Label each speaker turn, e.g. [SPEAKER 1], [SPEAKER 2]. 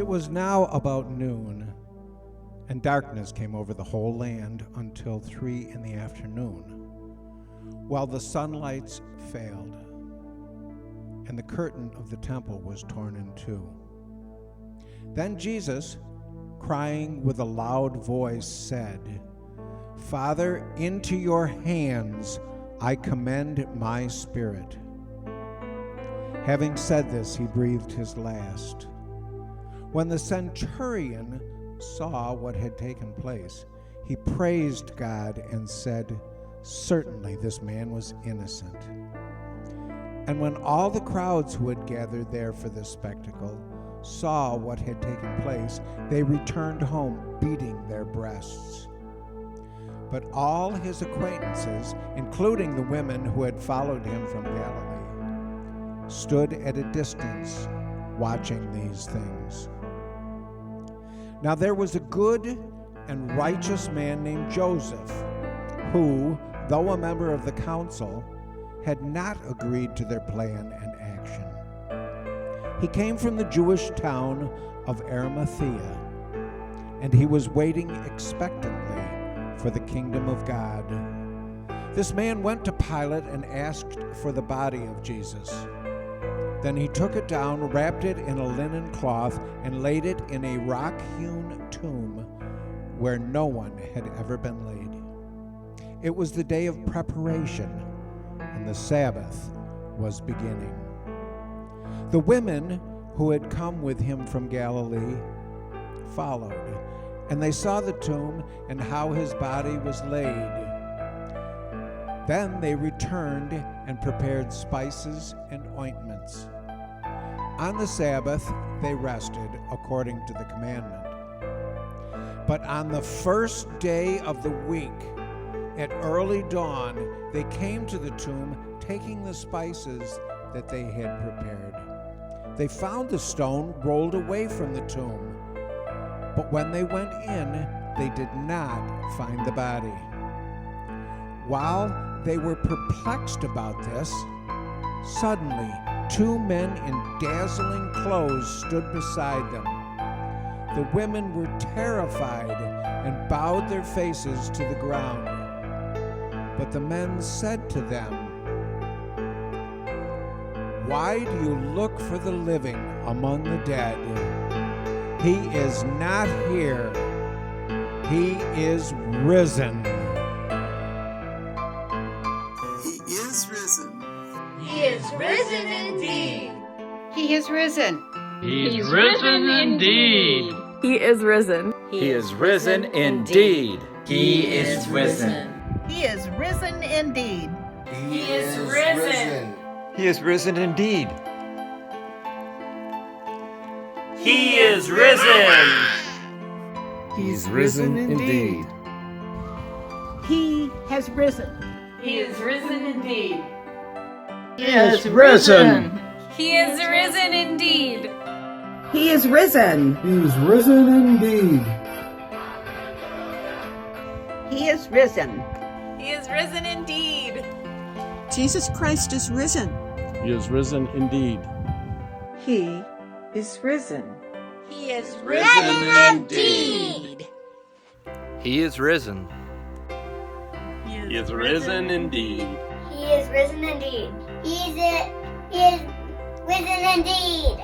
[SPEAKER 1] It was now about noon, and darkness came over the whole land until 3 p.m, while the sunlights failed, and the curtain of the temple was torn in two. Then Jesus, crying with a loud voice, said, "Father, into your hands I commend my spirit." Having said this, he breathed his last. When the centurion saw what had taken place, he praised God and said, "Certainly this man was innocent." And when all the crowds who had gathered there for this spectacle saw what had taken place, they returned home beating their breasts. But all his acquaintances, including the women who had followed him from Galilee, stood at a distance watching these things. Now there was a good and righteous man named Joseph, who, though a member of the council, had not agreed to their plan and action. He came from the Jewish town of Arimathea, and he was waiting expectantly for the kingdom of God. This man went to Pilate and asked for the body of Jesus. Then he took it down, wrapped it in a linen cloth, and laid it in a rock-hewn tomb where no one had ever been laid. It was the day of preparation, and the Sabbath was beginning. The women who had come with him from Galilee followed, and they saw the tomb and how his body was laid. Then they returned and prepared spices and ointments. On the Sabbath they rested according to the commandment. But on the first day of the week, at early dawn, they came to the tomb, taking the spices that they had prepared. They found the stone rolled away from the tomb, but when they went in, they did not find the body. While they were perplexed about this, suddenly 2 men in dazzling clothes stood beside them. The women were terrified and bowed their faces to the ground. But the men said to them, "Why do you look for the living among the dead? He is not here. He is risen."
[SPEAKER 2] He is risen.
[SPEAKER 3] He is risen indeed.
[SPEAKER 4] He is risen.
[SPEAKER 5] He's risen indeed.
[SPEAKER 6] He is risen.
[SPEAKER 7] He is risen indeed.
[SPEAKER 8] He is risen.
[SPEAKER 9] He is risen indeed.
[SPEAKER 3] He is risen.
[SPEAKER 7] He is risen indeed.
[SPEAKER 5] He is risen.
[SPEAKER 7] He's risen indeed.
[SPEAKER 9] He has risen.
[SPEAKER 3] He is risen indeed.
[SPEAKER 8] He is risen.
[SPEAKER 6] He is risen indeed.
[SPEAKER 9] He is risen.
[SPEAKER 8] He is risen indeed.
[SPEAKER 9] He is risen.
[SPEAKER 6] He is risen indeed.
[SPEAKER 2] Jesus Christ is risen.
[SPEAKER 10] He is risen indeed.
[SPEAKER 9] He is risen.
[SPEAKER 3] He is risen indeed.
[SPEAKER 7] He is risen.
[SPEAKER 5] He is risen indeed.
[SPEAKER 11] He is risen indeed. He is risen indeed.